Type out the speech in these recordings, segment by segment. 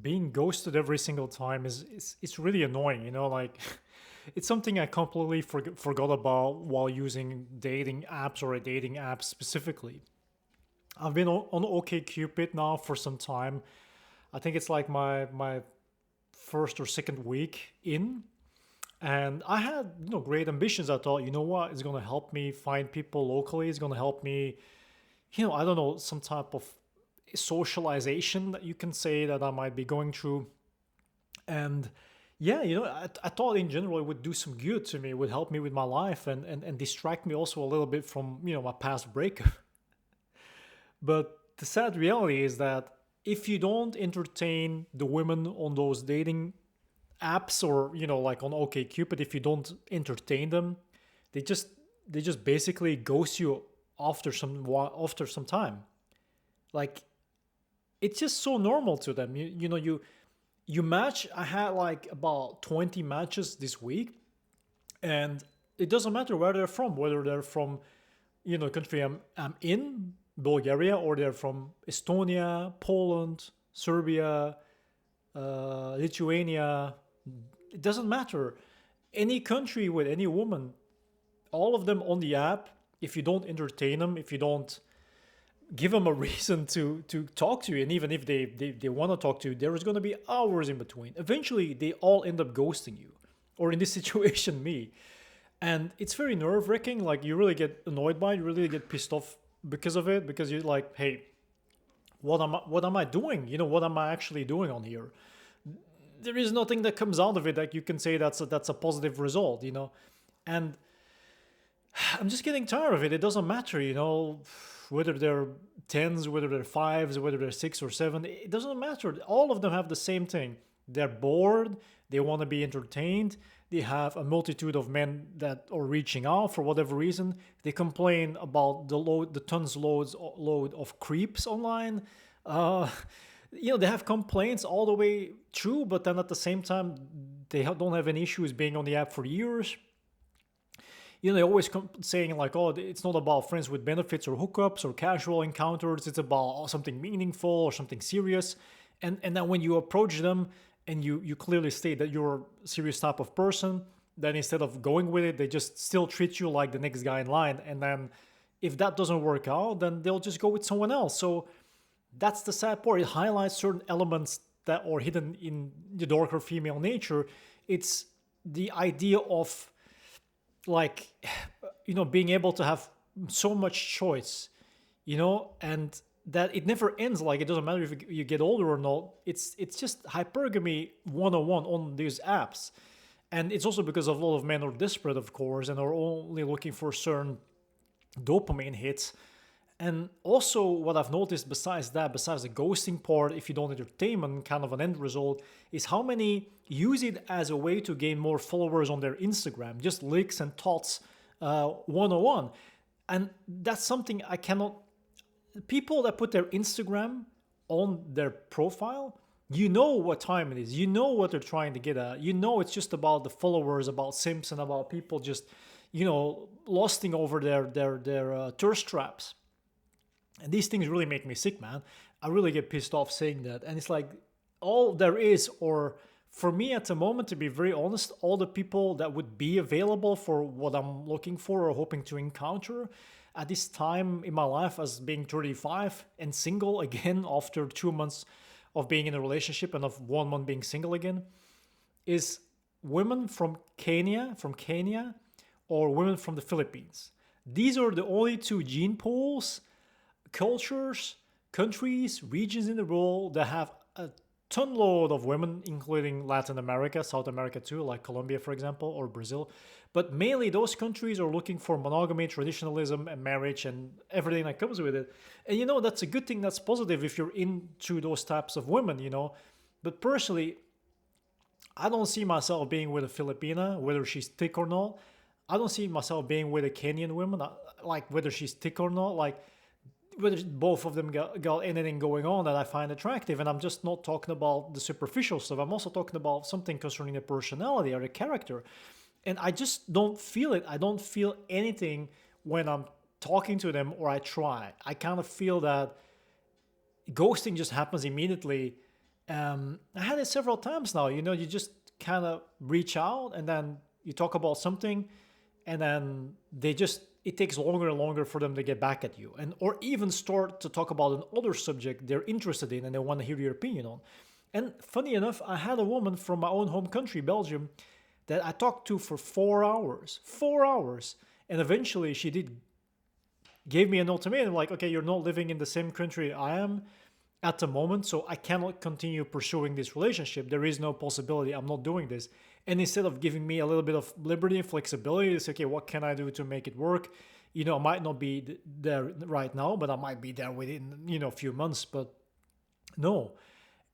being ghosted every single time is it's really annoying. Like it's something I completely forgot about while using dating apps or a dating app specifically. I've been on OkCupid now for some time. I think it's like my first or second week in, and I had great ambitions. I thought, what, it's gonna help me find people locally. It's gonna help me, I don't know, some type of socialization that you can say that I might be going through. And yeah, I thought in general it would do some good to me, it would help me with my life and distract me also a little bit from, my past breakup. But the sad reality is that if you don't entertain the women on those dating apps or, like on OkCupid, if you don't entertain them, they just they just basically ghost you after some time. Like it's just so normal to them. You match. I had like about 20 matches this week, and it doesn't matter where they're from, whether they're from the country I'm in, Bulgaria, or they're from Estonia, Poland, Serbia, Lithuania. It doesn't matter. Any country with any woman, all of them on the app. If you don't entertain them, if you don't give them a reason to talk to you, and even if they want to talk to you, there is going to be hours in between. Eventually they all end up ghosting you, or in this situation, me. And it's very nerve-wracking. Like you really get annoyed by it, you really get pissed off because of it, because you're like, hey, what am I doing? What am I actually doing on here? There is nothing that comes out of it that you can say that's a positive result. And I'm just getting tired of it. It doesn't matter, whether they're tens, whether they're fives, whether they're six or seven. It doesn't matter. All of them have the same thing. They're bored. They want to be entertained. They have a multitude of men that are reaching out for whatever reason. They complain about the load of creeps online. Uh, they have complaints all the way through, but then at the same time, they don't have any issues being on the app for years. They always saying like, oh, it's not about friends with benefits or hookups or casual encounters. It's about something meaningful or something serious. And then when you approach them and you clearly state that you're a serious type of person, then instead of going with it, they just still treat you like the next guy in line. And then if that doesn't work out, then they'll just go with someone else. So that's the sad part. It highlights certain elements that are hidden in the darker female nature. It's the idea of like being able to have so much choice, and that it never ends. Like it doesn't matter if you get older or not. It's just hypergamy 101 on these apps. And it's also because a lot of men are desperate, of course, and are only looking for certain dopamine hits. And also, what I've noticed besides that, besides the ghosting part, if you don't entertainment, kind of an end result, is how many use it as a way to gain more followers on their Instagram, just licks and thoughts 101. And that's something I cannot. People that put their Instagram on their profile, you know what time it is, you know what they're trying to get at, it's just about the followers, about simps, and about people just, lusting over their thirst traps. And these things really make me sick, man. I really get pissed off saying that. And it's like all there is, or for me at the moment, to be very honest, all the people that would be available for what I'm looking for or hoping to encounter at this time in my life, as being 35 and single again after 2 months of being in a relationship and of 1 month being single again, is women from Kenya, or women from the Philippines. These are the only two gene pools, cultures, countries, regions in the world that have a ton load of women, including Latin America, South America too, like Colombia, for example, or Brazil. But mainly those countries are looking for monogamy, traditionalism, and marriage, and everything that comes with it. And that's a good thing, that's positive if you're into those types of women. But personally, I don't see myself being with a Filipina, whether she's thick or not. I don't see myself being with a Kenyan woman, like whether she's thick or not. Like whether both of them got anything going on that I find attractive. And I'm just not talking about the superficial stuff. I'm also talking about something concerning the personality or the character. And I just don't feel it. I don't feel anything when I'm talking to them, or I try. I kind of feel that ghosting just happens immediately. I had it several times now. You just kind of reach out and then you talk about something, and then it takes longer and longer for them to get back at you, and or even start to talk about an other subject they're interested in and they want to hear your opinion on. And funny enough, I had a woman from my own home country, Belgium, that I talked to for 4 hours. 4 hours. And eventually she did gave me an ultimatum like, okay, you're not living in the same country I am at the moment, so I cannot continue pursuing this relationship. There is no possibility. I'm not doing this. And instead of giving me a little bit of liberty and flexibility, it's okay, what can I do to make it work? I might not be there right now, but I might be there within, a few months. But no.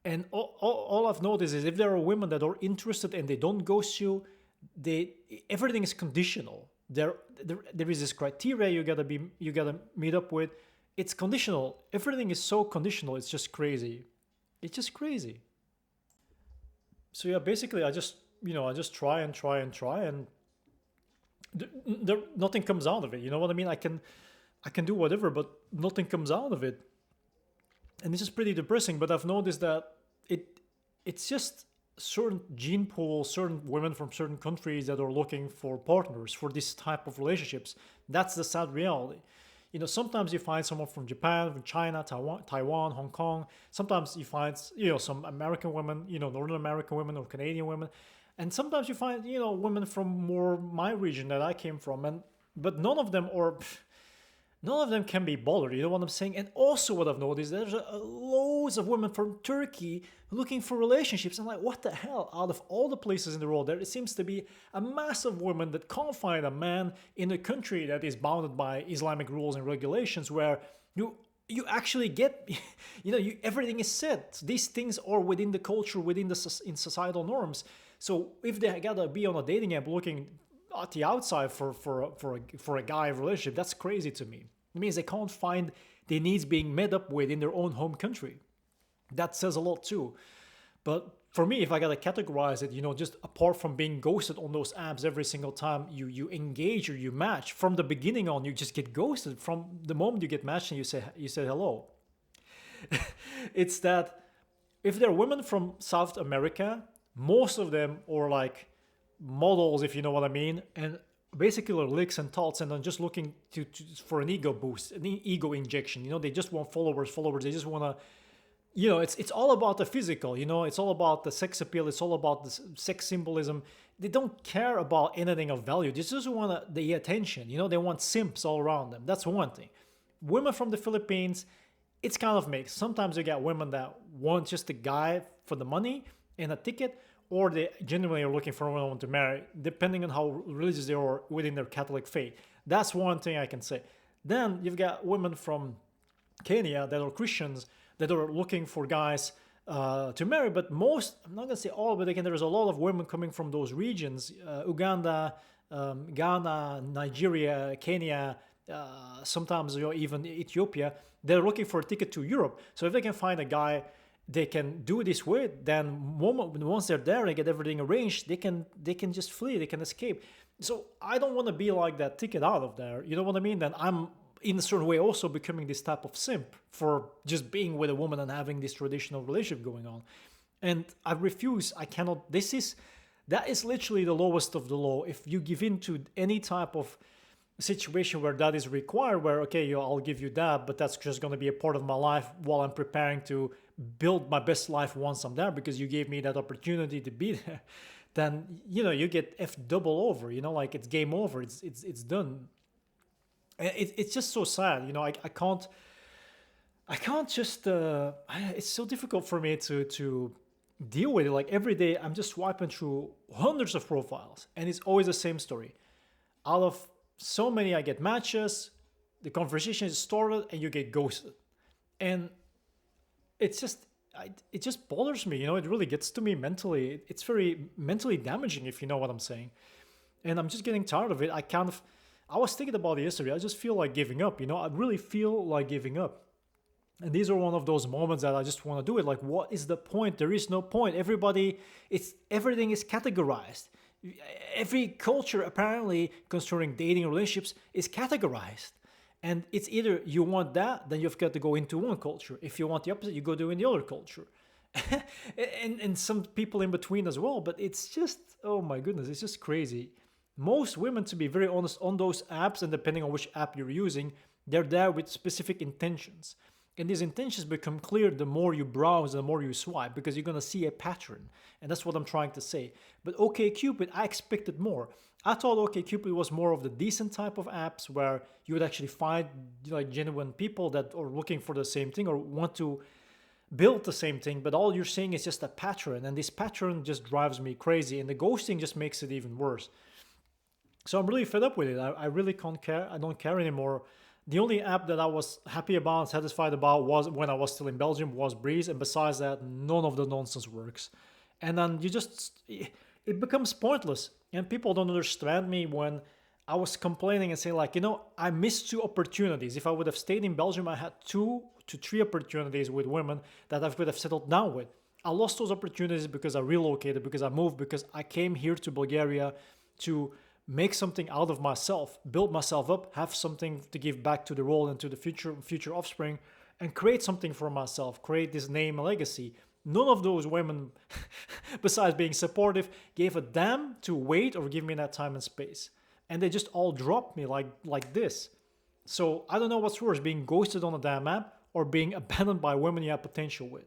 And all I've noticed is if there are women that are interested and they don't ghost you, everything is conditional. There is this criteria you gotta meet up with. It's conditional. Everything is so conditional. It's just crazy. It's just crazy. So yeah, basically, I just try and try and try, and nothing comes out of it. You know what I mean? I can do whatever, but nothing comes out of it, and it's just pretty depressing. But I've noticed that it's just certain gene pools, certain women from certain countries that are looking for partners for this type of relationships. That's the sad reality. Sometimes you find someone from Japan, from China, Taiwan, Hong Kong. Sometimes you find, some American women, Northern American women or Canadian women. And sometimes you find, women from more my region that I came from. But none of them can be bothered. You know what I'm saying? And also what I've noticed, there's loads of women from Turkey looking for relationships. I'm like, what the hell? Out of all the places in the world, there seems to be a mass of women that can't find a man in a country that is bounded by Islamic rules and regulations, where you actually get, everything is set. These things are within the culture, in societal norms. So if they gotta be on a dating app looking at the outside for a guy relationship, that's crazy to me. It means they can't find their needs being met up with in their own home country. That says a lot too. But for me, if I gotta categorize it, just apart from being ghosted on those apps every single time you engage or you match, from the beginning on, you just get ghosted from the moment you get matched and you say hello. It's that if they're women from South America, most of them are like models, if you know what I mean, and basically are licks and thoughts, and then just looking for an ego boost, an ego injection. They just want followers. They just want to, it's all about the physical. It's all about the sex appeal. It's all about the sex symbolism. They don't care about anything of value. They just want the attention. They want simps all around them. That's one thing. Women from the Philippines, it's kind of mixed. Sometimes you get women that want just a guy for the money and a ticket, or they genuinely are looking for someone to marry, depending on how religious they are within their Catholic faith. That's one thing I can say. Then you've got women from Kenya that are Christians that are looking for guys to marry, but most, I'm not going to say all, but again, there's a lot of women coming from those regions, Uganda, Ghana, Nigeria, Kenya, sometimes even Ethiopia. They're looking for a ticket to Europe. So if they can find a guy they can do this with, then once they're there, they get everything arranged, they can just flee, they can escape. So I don't want to be like that ticket out of there. You know what I mean? Then I'm in a certain way also becoming this type of simp for just being with a woman and having this traditional relationship going on. And I refuse. I cannot. That is literally the lowest of the low. If you give in to any type of situation where that is required, where okay, I'll give you that, but that's just going to be a part of my life while I'm preparing to build my best life once I'm there, because you gave me that opportunity to be there, then you get F double over. Like it's game over. It's done. It's just so sad. I can't just. It's so difficult for me to deal with it. Like every day, I'm just swiping through hundreds of profiles, and it's always the same story. Out of so many, I get matches, the conversation is started, and you get ghosted, and it just bothers me. It really gets to me mentally. It's very mentally damaging, if you know what I'm saying. And I'm just getting tired of it. I was thinking about it yesterday. I just feel like giving up. I really feel like giving up. And these are one of those moments that I just want to do it. Like, what is the point? There is no point. Everything is categorized. Every culture apparently concerning dating relationships is categorized. And it's either you want that, then you've got to go into one culture. If you want the opposite, you go do in the other culture. and some people in between as well. But it's just, oh my goodness, it's just crazy. Most women, to be very honest, on those apps, and depending on which app you're using, they're there with specific intentions. And these intentions become clear the more you browse, the more you swipe, because you're gonna see a pattern. And that's what I'm trying to say. But OkCupid, I expected more. I thought OkCupid was more of the decent type of apps where you would actually find like genuine people that are looking for the same thing or want to build the same thing, but all you're seeing is just a pattern, and this pattern just drives me crazy, and the ghosting just makes it even worse. So I'm really fed up with it. I really can't care. I don't care anymore. The only app that I was happy about, satisfied about, was when I was still in Belgium, was Breeze, and besides that, none of the nonsense works. And then you just, it becomes pointless, and people don't understand me when I was complaining and saying like, I missed two opportunities. If I would have stayed in Belgium, I had 2 to 3 opportunities with women that I could have settled down with. I lost those opportunities because I relocated, because I moved, because I came here to Bulgaria to make something out of myself, build myself up, have something to give back to the world and to the future offspring, and create something for myself, create this name and legacy. None of those women, besides being supportive, gave a damn to wait or give me that time and space. And they just all dropped me like this. So I don't know what's worse, being ghosted on a damn app or being abandoned by women you have potential with.